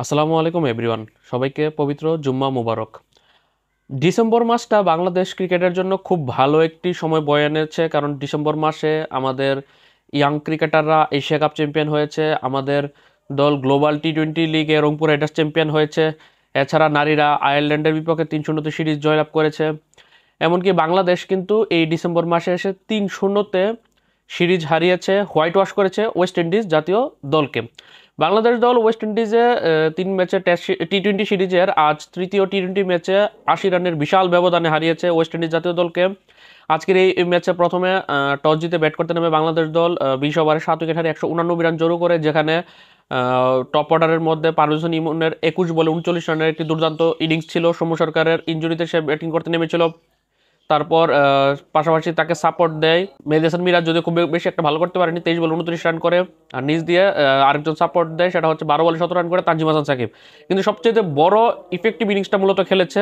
আসসালামু আলাইকুম এভরিওয়ান, সবাইকে পবিত্র জুম্মা মুবারক। ডিসেম্বর মাসটা বাংলাদেশ ক্রিকেটের জন্য খুব ভালো একটি সময় বয়ে এনেছে, কারণ ডিসেম্বর মাসে আমাদের ইয়াং ক্রিকেটাররা এশিয়া কাপ চ্যাম্পিয়ন হয়েছে, আমাদের দল গ্লোবাল টি-20 লিগে রংপুর রাইডার্স চ্যাম্পিয়ন হয়েছে। এছাড়া নারীরা আয়ারল্যান্ডের বিপক্ষে 3-0 সিরিজ জয়লাভ করেছে। এমনকি বাংলাদেশ কিন্তু এই ডিসেম্বর মাসে এসে 3-0 সিরিজ হারিয়েছে, হোয়াইট ওয়াশ করেছে ওয়েস্ট ইন্ডিজ জাতীয় দলকে। বাংলাদেশ দল ওয়েস্ট ইন্ডিজে 3 ম্যাচে টেস্ট টি-20 সিরিজের আজ তৃতীয় টি-20 ম্যাচে 80 রানের বিশাল ব্যবধানে হারিয়েছে ওয়েস্ট ইন্ডিজ জাতীয় দলকে। আজকের এই ম্যাচে প্রথমে টস জিতে ব্যাট করতে নেমে বাংলাদেশ দল 20 ওভারে 7 উইকেট হারিয়ে 189 রান জড়ো করে, যেখানে টপ অর্ডারের মধ্যে পারভেজ হোসেন ইমনের 21 বলে 39 রানের একটি দুর্দান্ত ইনিংস ছিল। সৌম্য সরকারের ইনজুরিতে সে ব্যাটিং করতে নেমেছিল। তারপর পাশাপাশি তাকে সাপোর্ট দেয় মেহেদী হাসান মিরাজ, যদিও খুব বেশি একটা ভালো করতে পারেনি, 23 বলে 29 রান করে। আর নিচ দিয়ে আরেকজন সাপোর্ট দেয়, সেটা হচ্ছে 12 বলে 17 রান করে তানজিম হাসান সাকিব। কিন্তু সবচেয়ে বড় ইফেক্টিভ ইনিংসটা মূলত খেলেছে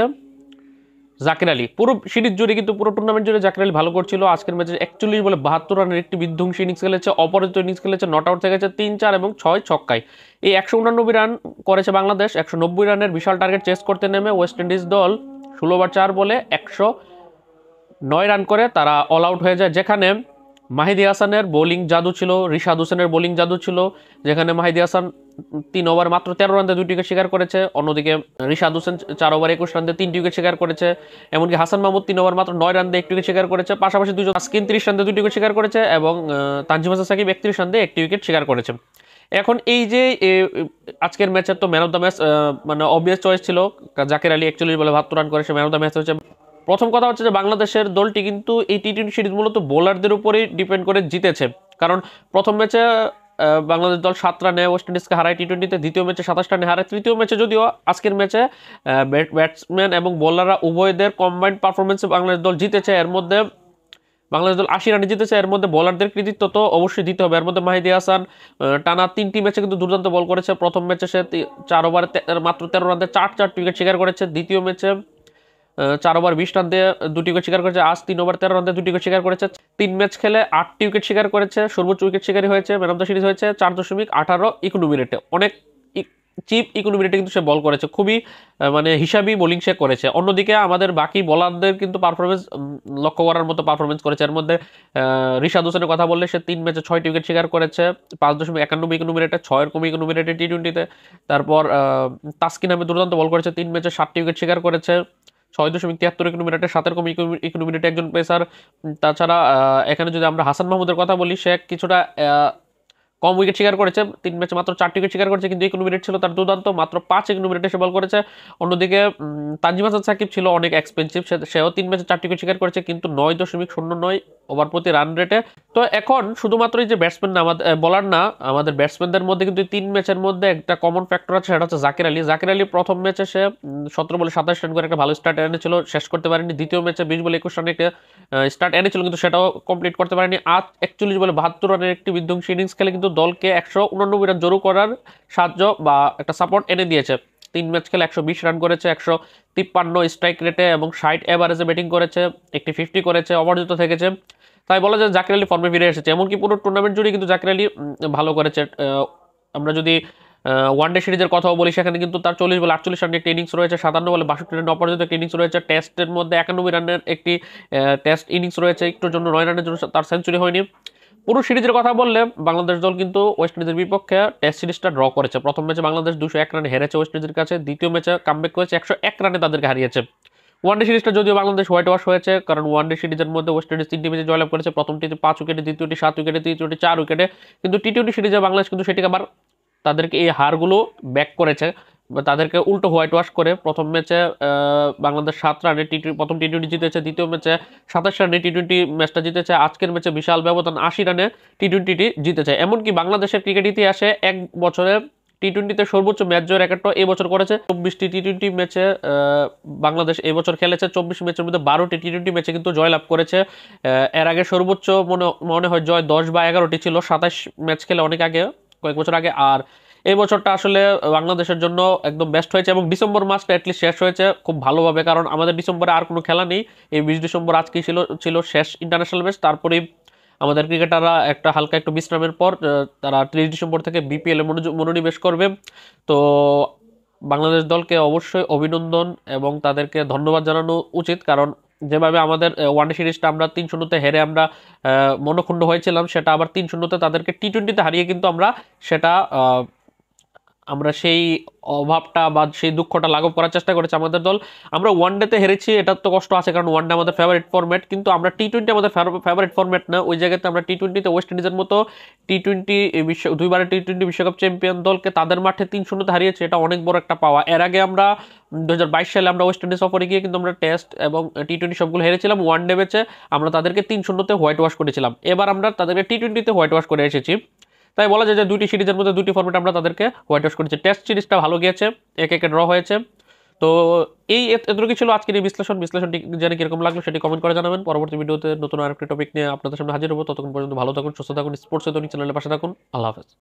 জাকির আলী। পুরো সিরিজ জুড়ে কিন্তু পুরো টুর্নামেন্ট জুড়ে জাকির আলী ভালো করছিল। আজকের ম্যাচে 41 বলে 72 রানের একটি বিধ্বংসী ইনিংস খেলেছে, অপরাজিত ইনিংস খেলেছে, নট আউট থেকেছে 3-4 এবং 6 ছক্কায়। এই 189 রান করেছে বাংলাদেশ। 190 রানের বিশাল টার্গেট চেস করতে নেমে ওয়েস্ট ইন্ডিজ দল 16/4 বলে 109 রান করে তারা অল আউট হয়ে যায়, যেখানে মাহিদি হাসানের বোলিং জাদু ছিল, রিশাদ হোসেনের বোলিং জাদু ছিল। যেখানে মাহিদি হাসান 3 ওভার মাত্র 13 রান দিয়ে 2 উইকেট শিকার করেছে, অন্যদিকে রিশাদ হোসেন 4 ওভার 21 রান দিয়ে 3টি উইকেট শিকার করেছে। এমনকি হাসান মাহমুদ 3 ওভার মাত্র 9 রান দিয়ে 1 উইকেট শিকার করেছে। পাশাপাশি দুজন তাসকিন 30 রান দিয়ে 2 উইকেট শিকার করেছে এবং তানজিম হাসান সাকিব 31 রান দিয়ে 1 উইকেট শিকার করেছে। এখন এই যে আজকের ম্যাচের তো ম্যান অফ দ্য ম্যাচ মানে অবভিয়াস চয়েস ছিল জাকির আলী, 41 বলে 72 রান করে সে ম্যান অফ দ্য ম্যাচ হয়েছে। প্রথম কথা হচ্ছে যে বাংলাদেশের দলটি কিন্তু এই টি-20 সিরিজ মূলত বোলারদের উপরেই ডিপেন্ড করে জিতেছে, কারণ প্রথম ম্যাচে বাংলাদেশ দল 7 রানে ওয়েস্ট ইন্ডিজকে হারায় টি-20তে, দ্বিতীয় ম্যাচে 27 রানে হারায়, তৃতীয় ম্যাচে যদিও আজকের ম্যাচে ব্যাটসম্যান এবং বোলাররা উভয়দের কম্বাইন্ড পারফরমেন্সে বাংলাদেশ দল জিতেছে। এর মধ্যে বাংলাদেশ দল 80 রানে জিতেছে, এর মধ্যে বোলারদের কৃতিত্ব তো অবশ্যই দিতে হবে। এর মধ্যে মাহিদি হাসান টানা 3টি ম্যাচে কিন্তু দুর্দান্ত বল করেছে। প্রথম ম্যাচে সে 4 ওভারে মাত্র 13 রান দিয়ে 4 উইকেট শিকার করেছে। দ্বিতীয় ম্যাচে 4 ওভার 20 রান দিয়ে 2টি উইকেট শিকার করেছে। আজ 3 ওভার 13 রান দিয়ে 2টি উইকেট শিকার করেছে। 3 ম্যাচ খেলে 8টি উইকেট শিকার করেছে, সর্বোচ্চ উইকেট শিকারী হয়েছে, ম্যান অফ দ্য সিরিজ হয়েছে 4.18 ইকোনমি রেটে। অনেক চিপ ইকোনমি রেটে কিন্তু সে বল করেছে, খুবই মানে হিসাবি বোলিং সে করেছে। অন্যদিকে আমাদের বাকি বোলারদের কিন্তু পারফরমেন্স লক্ষ্য করার মতো পারফরমেন্স করেছে। এর মধ্যে রিশাদ হোসেনের কথা বললে সে 3 ম্যাচে 6টি উইকেট শিকার করেছে, 5.91 ইকোনমি রেটে, 6 কম ইকোনমি রেটে টি-20তে। তারপর তাসকিন আহমেদ দুর্দান্ত বল করেছে, 3 ম্যাচে 7টি উইকেট শিকার করেছে, 6.73 ইকোনমি রেটে, 7 কম ইকোনমি রেটে একজন পেসার। তাছাড়া এখানে যদি আমরা হাসান মাহমুদের কথা বলি, সে কিছুটা কম উইকেট শিকার করেছে, 3 ম্যাচে মাত্র 4টি উইকেট শিকার করেছে, কিন্তু ইকোনমি রেট ছিল তার দুর্দান্ত, মাত্র 5 ইকোনমি রেটে সে বল করেছে। অন্যদিকে তানজিম হাসান সাকিব ছিল অনেক এক্সপেন্সিভ, সেও 3 ম্যাচে 4টি উইকেট শিকার করেছে, কিন্তু 9.09 ওভার প্রতি রান রেটে। তো এখন শুধুমাত্র এই যে ব্যাটসম্যান না, আমাদের বলার না, আমাদের ব্যাটসম্যানদের মধ্যে কিন্তু 3 ম্যাচের মধ্যে একটা কমন ফ্যাক্টর আছে, সেটা হচ্ছে জাকির আলী। জাকির আলী প্রথম ম্যাচে সে 17 বলে 27 রান করে একটা ভালো স্টার্ট এনেছিল, শেষ করতে পারেনি। দ্বিতীয় ম্যাচে 20 বলে 21 রানে একটা স্টার্ট এনেছিল, কিন্তু সেটাও কমপ্লিট করতে পারেনি। আজ 41 বলে 72 রানের একটি বিধ্বংসী ইনিংস খেলে কিন্তু দলকে 189 রান জড়ো করার সাহায্য বা একটা সাপোর্ট এনে দিয়েছে। 3 ম্যাচ খেলে 120 রান করেছে, 153 স্ট্রাইক রেটে এবং 60 এভারেজে ব্যাটিং করেছে, একটি 50 করেছে, অপরাজিত থেকেছে। তাই বলা যায় জাকির আলী ফর্মে ফিরে এসেছে। এমনকি পুরো টুর্নামেন্ট জুড়ে কিন্তু জাকির আলী ভালো করেছে। আমরা যদি ওয়ানডে সিরিজের কথাও বলি, সেখানে কিন্তু তার 40 বলে 48 রানের একটি ইনিংস রয়েছে, 57 বলে 62 রানের অপরাজিত একটি ইনিংস রয়েছে, টেস্টের মধ্যে 91 রানের একটি টেস্ট ইনিংস রয়েছে, একটুর জন্য 9 রানের জন্য তার সেঞ্চুরি হয়নি। পুরো সিরিজের কথা বললে বাংলাদেশ দল কিন্তু ওয়েস্ট ইন্ডিজের বিপক্ষে টেস্ট সিরিজটা ড্র করেছে। প্রথম ম্যাচে বাংলাদেশ 201 রানে হেরেছে ওয়েস্ট ইন্ডিজের কাছে, দ্বিতীয় ম্যাচে কামব্যাক করেছে, 101 রানে তাদেরকে হারিয়েছে। ওয়ানডে সিরিজটা যদিও বাংলাদেশ হোয়াইট ওয়াশ হয়েছে, কারণ ওয়ানডে সিরিজের মধ্যে ওয়েস্ট ইন্ডিজ 3টি ম্যাচে জয়লাভ করেছে, প্রথমটিতে 5 উইকেটে, দ্বিতীয়টি 7 উইকেটে, তৃতীয়টি 4 উইকেটে। কিন্তু টি-20 সিরিজে বাংলাদেশ কিন্তু সেটিকে আবার তাদেরকে এই হারগুলো ব্যাক করেছে, তাদেরকে উল্টো হোয়াইট ওয়াশ করে। প্রথম ম্যাচে বাংলাদেশ 7 রানে প্রথম টি-20 জিতেছে, দ্বিতীয় ম্যাচে 27 রানে টি-20 ম্যাচটা জিতেছে, আজকের ম্যাচে বিশাল ব্যবধান 80 রানে টি-20টি জিতেছে। এমনকি বাংলাদেশের ক্রিকেট ইতিহাসে এক বছরে টি-20তে সর্বোচ্চ ম্যাচ জয়ের রেকর্ডটা এবছর করেছে। 24টি টি-20 ম্যাচে বাংলাদেশ এবছর খেলেছে, 24 ম্যাচের মধ্যে 12টি টি-20 ম্যাচে কিন্তু জয়লাভ করেছে। এর আগে সর্বোচ্চ মনে হয় জয় 10 বা 11টি ছিল, 27 ম্যাচ খেলে অনেক আগে, কয়েক বছর আগে। আর এই বছরটা আসলে বাংলাদেশের জন্য একদম বেস্ট হয়েছে এবং ডিসেম্বর মাসটা অ্যাটলিস্ট শেষ হয়েছে খুব ভালোভাবে, কারণ আমাদের ডিসেম্বরে আর কোনো খেলা নেই। এই 20 ডিসেম্বর আজকেই ছিল শেষ ইন্টারন্যাশনাল ম্যাচ। তারপরেই আমাদের ক্রিকেটাররা একটা হালকা একটু বিশ্রামের পর তারা 30 ডিসেম্বর থেকে বিপিএল এ মনোনিবেশ করবে। তো বাংলাদেশ দলকে অবশ্যই অভিনন্দন এবং তাদেরকে ধন্যবাদ জানানো উচিত, কারণ যেভাবে আমাদের ওয়ানডে সিরিজটা আমরা 3-0 হেরে আমরা মনক্ষুণ্ণ হয়েছিলাম, সেটা আবার 3-0 তাদেরকে টি-20তে হারিয়ে কিন্তু আমরা সেটা আমরা সেই অভাবটা বা সেই দুঃখটা লাঘব করার চেষ্টা করেছি আমাদের দল। আমরা ওয়ানডেতে হেরেছি, এটার তো কষ্ট আছে, কারণ ওয়ানডে আমাদের ফেভারিট ফরম্যাট, কিন্তু আমরা টি-20 আমাদের ফেভারিট ফরম্যাট না। ওই জায়গাতে আমরা টি-20তে ওয়েস্ট ইন্ডিজের মতো টি-20 দুইবারের টি-20 বিশ্বকাপ চ্যাম্পিয়ন দলকে তাদের মাঠে 3-0 হারিয়েছি, এটা অনেক বড় একটা পাওয়া। এর আগে আমরা 2022 সালে আমরা ওয়েস্ট ইন্ডিজ সফরে গিয়ে কিন্তু আমরা টেস্ট এবং টি-20 সবগুলো হেরেছিলাম, ওয়ানডে ম্যাচে আমরা তাদেরকে 3-0 হোয়াইট ওয়াশ করেছিলাম। এবার আমরা তাদেরকে টি-20তে হোয়াইট ওয়াশ করে এসেছি। তাই বলা যায় যে দুইটি সিরিজের মধ্যে দুইটি ফর্মেট আমরা তাদেরকে হোয়াইট ওয়াশ করেছি। টেস্ট সিরিজটা ভালো গিয়েছে, 1-1 ড্র হয়েছে। তো এই এতটুকু ছিল আজকের এই বিশ্লেষণটি জেনে কিরকম লাগলো সেটি কমেন্ট করে জানাবেন। পরবর্তী ভিডিওতে নতুন আরেকটি টপিক নিয়ে আপনাদের সামনে হাজির হবো। ততক্ষণ পর্যন্ত ভালো থাকুন, সুস্থ থাকুন, স্পোর্টস চ্যানেলের পাশে থাকুন। আল্লাহ হাফেজ।